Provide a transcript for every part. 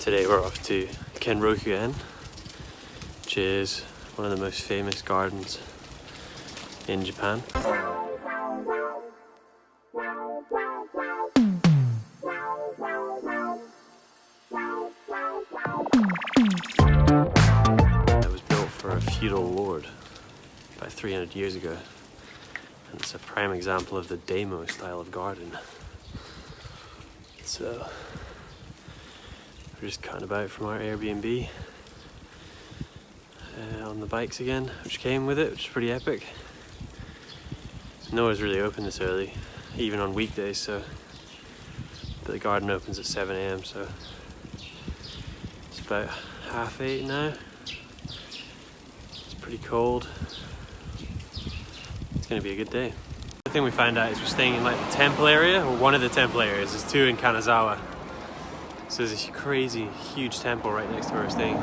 Today we're off to Kenroku-en, which is one of the most famous gardens in Japan. I was built for a feudal lord about 300 years ago, and it's a prime example of the Demo style of garden. So we're just cutting about from our Airbnb on the bikes again, which came with it, which is pretty epic. Nowhere's really open this early, even on weekdays, so but the garden opens at 7 AM, so it's about 8:30 now. It's pretty cold. It's gonna be a good day. The thing we found out is we're staying in like the temple area, or one of the temple areas. There's two in Kanazawa. So there's a crazy, huge temple right next to where we're staying.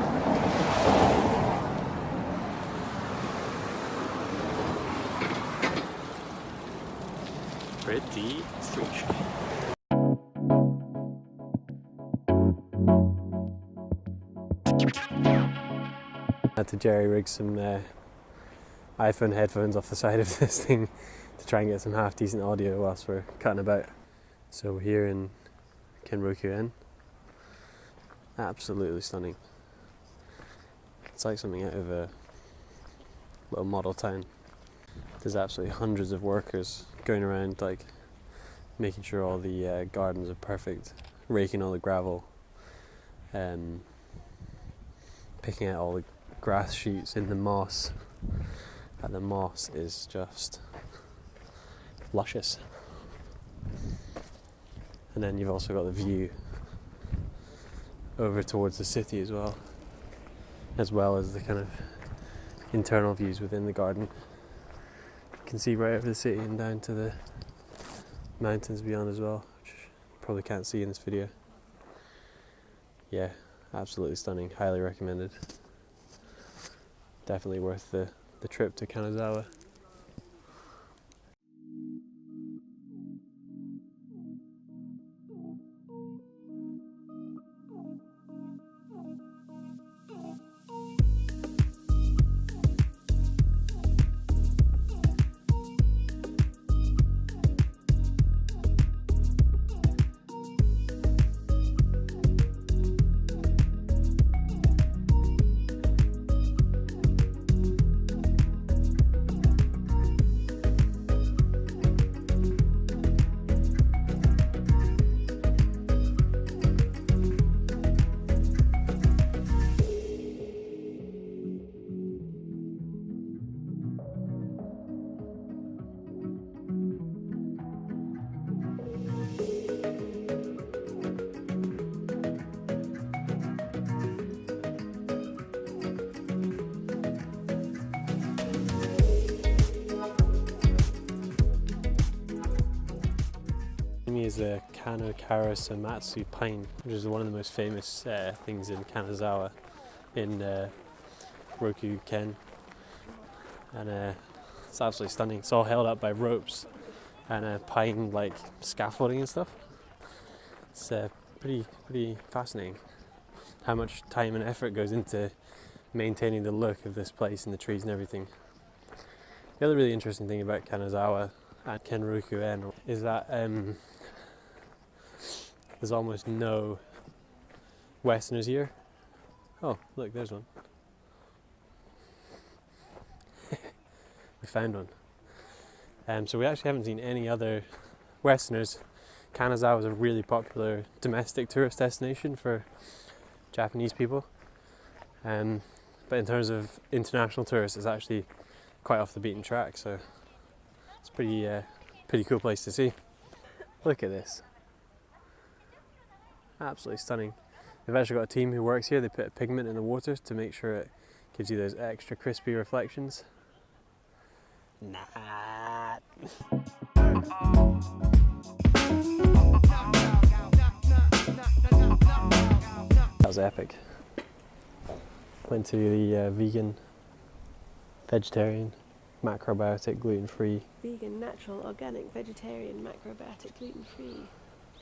Pretty fresh. I had to jerry-rig some iPhone headphones off the side of this thing to try and get some half-decent audio whilst we're cutting about. So we're here in Kenroku-en. Absolutely stunning. It's like something out of a little model town. There's absolutely hundreds of workers going around, like making sure all the gardens are perfect, raking all the gravel, picking out all the grass shoots in the moss, and the moss is just luscious. And then you've also got the view over towards the city as well as the kind of internal views within the garden. You can see right over the city and down to the mountains beyond as well, which you probably can't see in this video. Yeah, absolutely stunning, highly recommended. Definitely worth the trip to Kanazawa. Is the Kanazawa pine, which is one of the most famous things in Kanazawa in Kenroku-en, and it's absolutely stunning. It's all held up by ropes and pine like scaffolding and stuff. It's pretty fascinating how much time and effort goes into maintaining the look of this place and the trees and everything. The other really interesting thing about Kanazawa and Kenroku-en is that there's almost no Westerners here. Oh, look, there's one. We found one. So we actually haven't seen any other Westerners. Kanazawa is a really popular domestic tourist destination for Japanese people. But in terms of international tourists, it's actually quite off the beaten track, so it's a pretty cool place to see. Look at this. Absolutely stunning. They've actually got a team who works here. They put a pigment in the water to make sure it gives you those extra crispy reflections. That was epic. Went to the vegan, vegetarian, macrobiotic, gluten-free. Vegan, natural, organic, vegetarian, macrobiotic, gluten-free.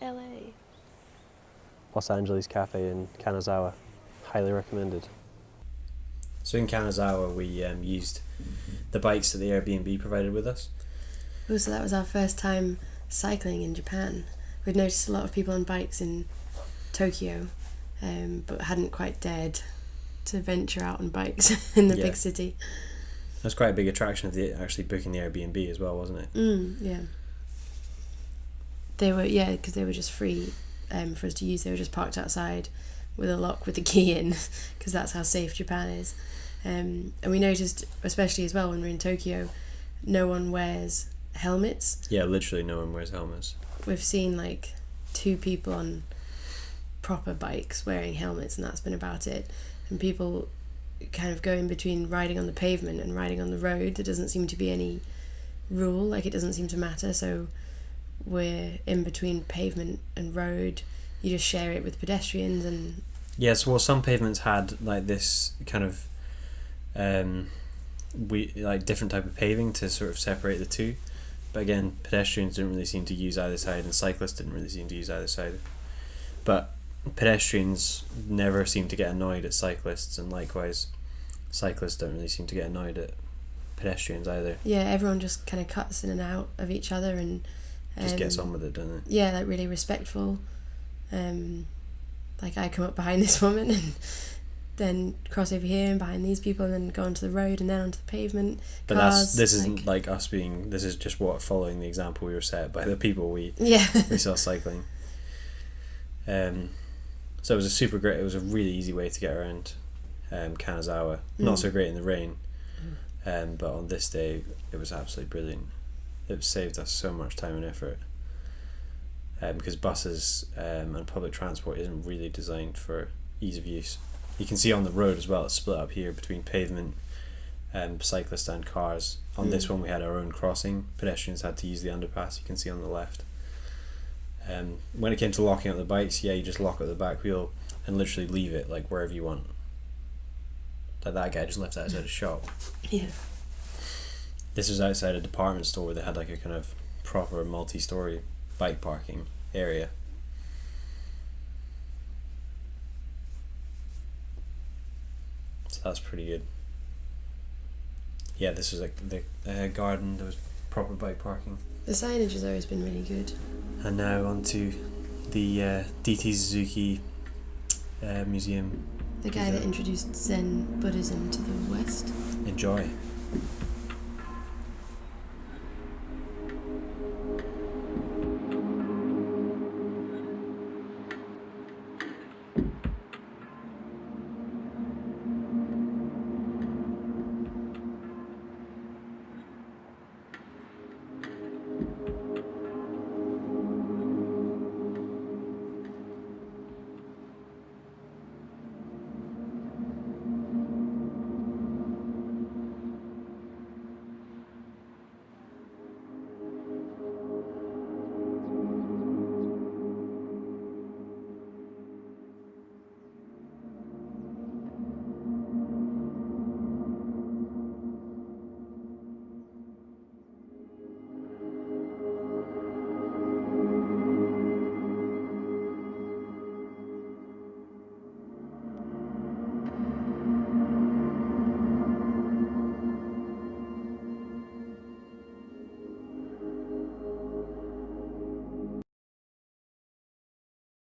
LA. Los Angeles cafe in Kanazawa. Highly recommended. So in Kanazawa we used the bikes that the Airbnb provided with us. Oh, so that was our first time cycling in Japan. We'd noticed a lot of people on bikes in Tokyo, but hadn't quite dared to venture out on bikes in the big city. That's quite a big attraction of actually booking the Airbnb as well, wasn't it? Yeah. They were, because they were just free for us to use. They were just parked outside with a lock with the key in, because that's how safe Japan is. And we noticed, especially as well when we were in Tokyo, no one wears helmets. Yeah, literally no one wears helmets. We've seen like 2 people on proper bikes wearing helmets, and that's been about it. And people kind of go in between riding on the pavement and riding on the road. There doesn't seem to be any rule, like it doesn't seem to matter. So we're in between pavement and road. You just share it with pedestrians. And yes, well, some pavements had like this kind of different type of paving to sort of separate the two, but again, pedestrians didn't really seem to use either side, and cyclists didn't really seem to use either side. But pedestrians never seem to get annoyed at cyclists, and likewise cyclists don't really seem to get annoyed at pedestrians either. Yeah, everyone just kind of cuts in and out of each other and just gets on with it, doesn't it? Yeah, like really respectful. Like I come up behind this woman and then cross over here and behind these people and then go onto the road and then onto the pavement. But this isn't like us being, this is just following the example we were set by the people we saw cycling. So it was it was a really easy way to get around Kanazawa. Not so great in the rain, but on this day it was absolutely brilliant. It saved us so much time and effort, because buses and public transport isn't really designed for ease of use. You can see on the road as well, it's split up here between pavement, cyclists and cars. On this one we had our own crossing. Pedestrians had to use the underpass, you can see on the left. When it came to locking up the bikes, you just lock up the back wheel and literally leave it like wherever you want. Like that guy just left it outside a shop. Yeah. This was outside a department store where they had like a kind of proper multi-story bike parking area. So that's pretty good. Yeah, this was like the garden, there was proper bike parking. The signage has always been really good. And now on to the DT Suzuki museum. The guy that introduced Zen Buddhism to the West. Enjoy.